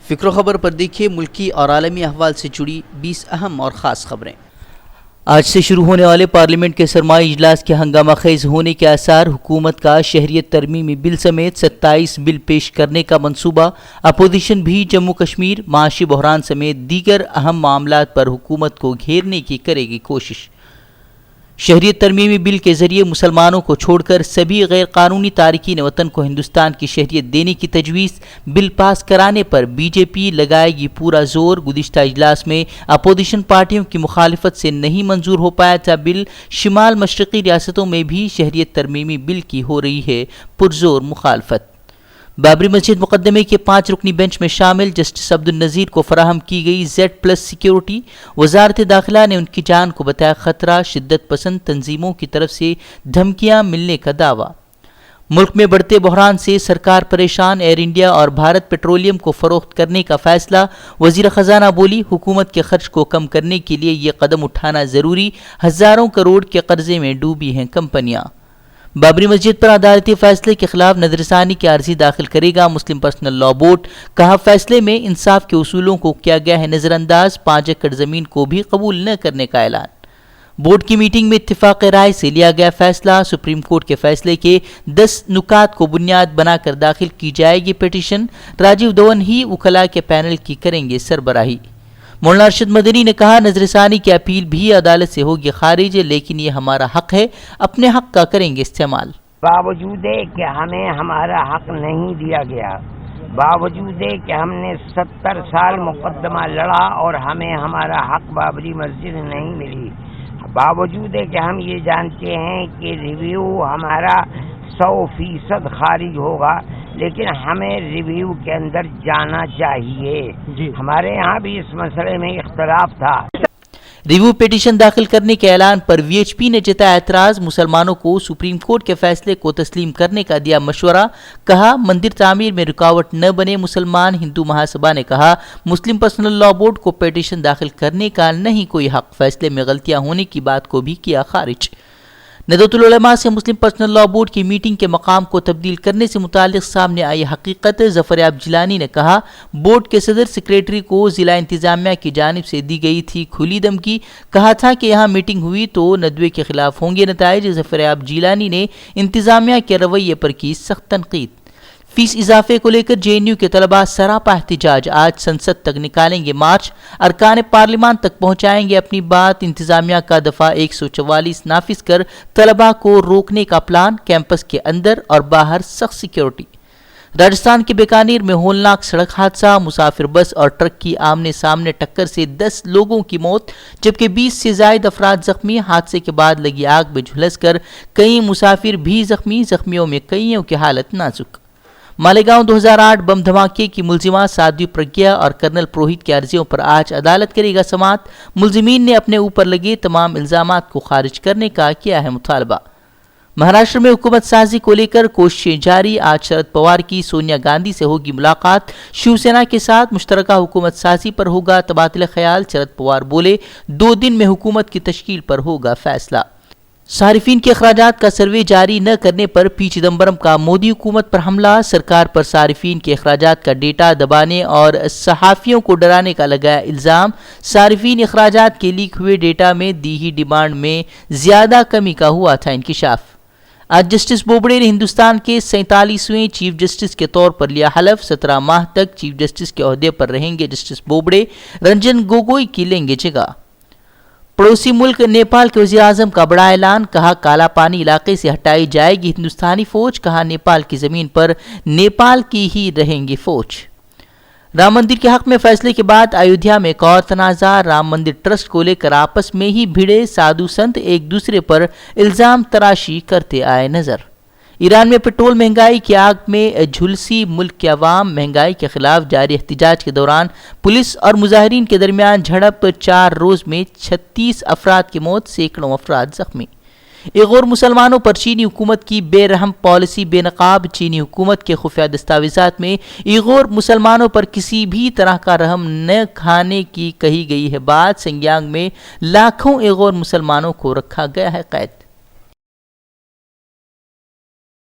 فکر و خبر پر دیکھیے ملکی اور عالمی احوال سے جڑی 20 اہم اور خاص خبریں۔ آج سے شروع ہونے والے پارلیمنٹ کے سرمائی اجلاس کے ہنگامہ خیز ہونے کے آثار، حکومت کا شہریت ترمیمی بل سمیت 27 بل پیش کرنے کا منصوبہ، اپوزیشن بھی جموں کشمیر، معاشی بحران سمیت دیگر اہم معاملات پر حکومت کو گھیرنے کی کرے گی کوشش۔ شہریت ترمیمی بل کے ذریعے مسلمانوں کو چھوڑ کر سبھی غیر قانونی تارکین وطن کو ہندوستان کی شہریت دینے کی تجویز، بل پاس کرانے پر بی جے پی لگائے گی پورا زور۔ گزشتہ اجلاس میں اپوزیشن پارٹیوں کی مخالفت سے نہیں منظور ہو پایا تھا بل، شمال مشرقی ریاستوں میں بھی شہریت ترمیمی بل کی ہو رہی ہے پرزور مخالفت۔ بابری مسجد مقدمے کے 5 رکنی بینچ میں شامل جسٹس عبدالنذیر کو فراہم کی گئی Z+ سیکیورٹی، وزارت داخلہ نے ان کی جان کو بتایا خطرہ، شدت پسند تنظیموں کی طرف سے دھمکیاں ملنے کا دعویٰ۔ ملک میں بڑھتے بحران سے سرکار پریشان، ایئر انڈیا اور بھارت پیٹرولیم کو فروخت کرنے کا فیصلہ، وزیر خزانہ بولی حکومت کے خرچ کو کم کرنے کے لیے یہ قدم اٹھانا ضروری، ہزاروں کروڑ کے قرضے میں ڈوبی ہیں کمپنیاں۔ بابری مسجد پر عدالتی فیصلے کے خلاف نظر ثانی کی عرضی داخل کرے گا مسلم پرسنل لاء بورڈ، کہا فیصلے میں انصاف کے اصولوں کو کیا گیا ہے نظر انداز، 5 ایکڑ زمین کو بھی قبول نہ کرنے کا اعلان۔ بورڈ کی میٹنگ میں اتفاق رائے سے لیا گیا فیصلہ، سپریم کورٹ کے فیصلے کے 10 نکات کو بنیاد بنا کر داخل کی جائے گی پٹیشن، راجیو دھون ہی وکلاء کے پینل کی کریں گے سربراہی۔ مولانا ارشد مدنی نے کہا نظر ثانی کی اپیل بھی عدالت سے ہوگی خارج، لیکن یہ ہمارا حق ہے، اپنے حق کا کریں گے استعمال۔ باوجود کہ ہمیں ہمارا حق نہیں دیا گیا، باوجود کہ ہم نے 70 سال مقدمہ لڑا اور ہمیں ہمارا حق بابری مسجد نہیں ملی، باوجود کہ ہم یہ جانتے ہیں کہ ریویو ہمارا 100% خارج ہوگا، لیکن ہمیں ریویو کے اندر جانا چاہیے۔ ہمارے یہاں بھی اس مسئلے میں اختلاف تھا۔ ریویو پیٹیشن داخل کرنے کے اعلان پر وی ایچ پی نے جتایا اعتراض، مسلمانوں کو سپریم کورٹ کے فیصلے کو تسلیم کرنے کا دیا مشورہ، کہا مندر تعمیر میں رکاوٹ نہ بنے مسلمان۔ ہندو مہاسبھا نے کہا مسلم پرسنل لاء بورڈ کو پیٹیشن داخل کرنے کا نہیں کوئی حق، فیصلے میں غلطیاں ہونے کی بات کو بھی کیا خارج۔ ندوۃ العلماء سے مسلم پرسنل لاء بورڈ کی میٹنگ کے مقام کو تبدیل کرنے سے متعلق سامنے آئی حقیقت، ظفریاب جیلانی نے کہا بورڈ کے صدر سیکریٹری کو ضلع انتظامیہ کی جانب سے دی گئی تھی کھلی دھمکی، کہا تھا کہ یہاں میٹنگ ہوئی تو ندوے کے خلاف ہوں گے نتائج۔ ظفریاب جیلانی نے انتظامیہ کے رویے پر کی سخت تنقید۔ فیس اضافے کو لے کر JNU کے طلباء سراپا احتجاج، آج سنسد تک نکالیں گے مارچ، ارکان پارلیمان تک پہنچائیں گے اپنی بات۔ انتظامیہ کا دفعہ 144 نافذ کر طلباء کو روکنے کا پلان، کیمپس کے اندر اور باہر سخت سیکیورٹی۔ راجستھان کے بیکانیر میں ہولناک سڑک حادثہ، مسافر بس اور ٹرک کی آمنے سامنے ٹکر سے 10 لوگوں کی موت جبکہ 20 سے زائد افراد زخمی، حادثے کے بعد لگی آگ میں جھلس کر کئی مسافر بھی زخمی، زخمیوں میں کئیوں کی حالت نازک۔ مالیگاؤں 2008 بم دھماکے کی ملزمہ سادھوی پرگیا اور کرنل پروہت کی عرضیوں پر آج عدالت کرے گا سماعت، ملزمین نے اپنے اوپر لگے تمام الزامات کو خارج کرنے کا کیا ہے مطالبہ۔ مہاراشٹر میں حکومت سازی کو لے کر کوششیں جاری، آج شرد پوار کی سونیا گاندھی سے ہوگی ملاقات، شیو سینا کے ساتھ مشترکہ حکومت سازی پر ہوگا تبادلہ خیال، شرد پوار بولے 2 دن میں حکومت کی تشکیل پر ہوگا فیصلہ۔ صارفین کے اخراجات کا سروے جاری نہ کرنے پر پی چدمبرم کا مودی حکومت پر حملہ، سرکار پر صارفین کے اخراجات کا ڈیٹا دبانے اور صحافیوں کو ڈرانے کا لگایا الزام، صارفین اخراجات کے لیک ہوئے ڈیٹا میں دی ہوئی ڈیمانڈ میں زیادہ کمی کا ہوا تھا انکشاف۔ آج جسٹس بوبڑے نے ہندوستان کے 47ویں چیف جسٹس کے طور پر لیا حلف، 17 ماہ تک چیف جسٹس کے عہدے پر رہیں گے جسٹس بوبڑے، رنجن گوگوئی کی لیں گے جگہ۔ پڑوسی ملک نیپال کے وزیر اعظم کا بڑا اعلان، کہا کالا پانی علاقے سے ہٹائی جائے گی ہندوستانی فوج، کہا نیپال کی زمین پر نیپال کی ہی رہیں گی فوج۔ رام مندر کے حق میں فیصلے کے بعد ایودھیا میں ایک اور تنازع، رام مندر ٹرسٹ کو لے کر آپس میں ہی بھیڑے، سادھو سنت ایک دوسرے پر الزام تراشی کرتے آئے نظر۔ ایران میں پٹرول مہنگائی کی آگ میں جھلسی ملک کے عوام، مہنگائی کے خلاف جاری احتجاج کے دوران پولیس اور مظاہرین کے درمیان جھڑپ، 4 روز میں 36 افراد کی موت، سینکڑوں افراد زخمی۔ ایغور مسلمانوں پر چینی حکومت کی بے رحم پالیسی بے نقاب، چینی حکومت کے خفیہ دستاویزات میں ایغور مسلمانوں پر کسی بھی طرح کا رحم نہ کھانے کی کہی گئی ہے بات، سنگیانگ میں لاکھوں ایغور مسلمانوں کو رکھا گیا ہے قید۔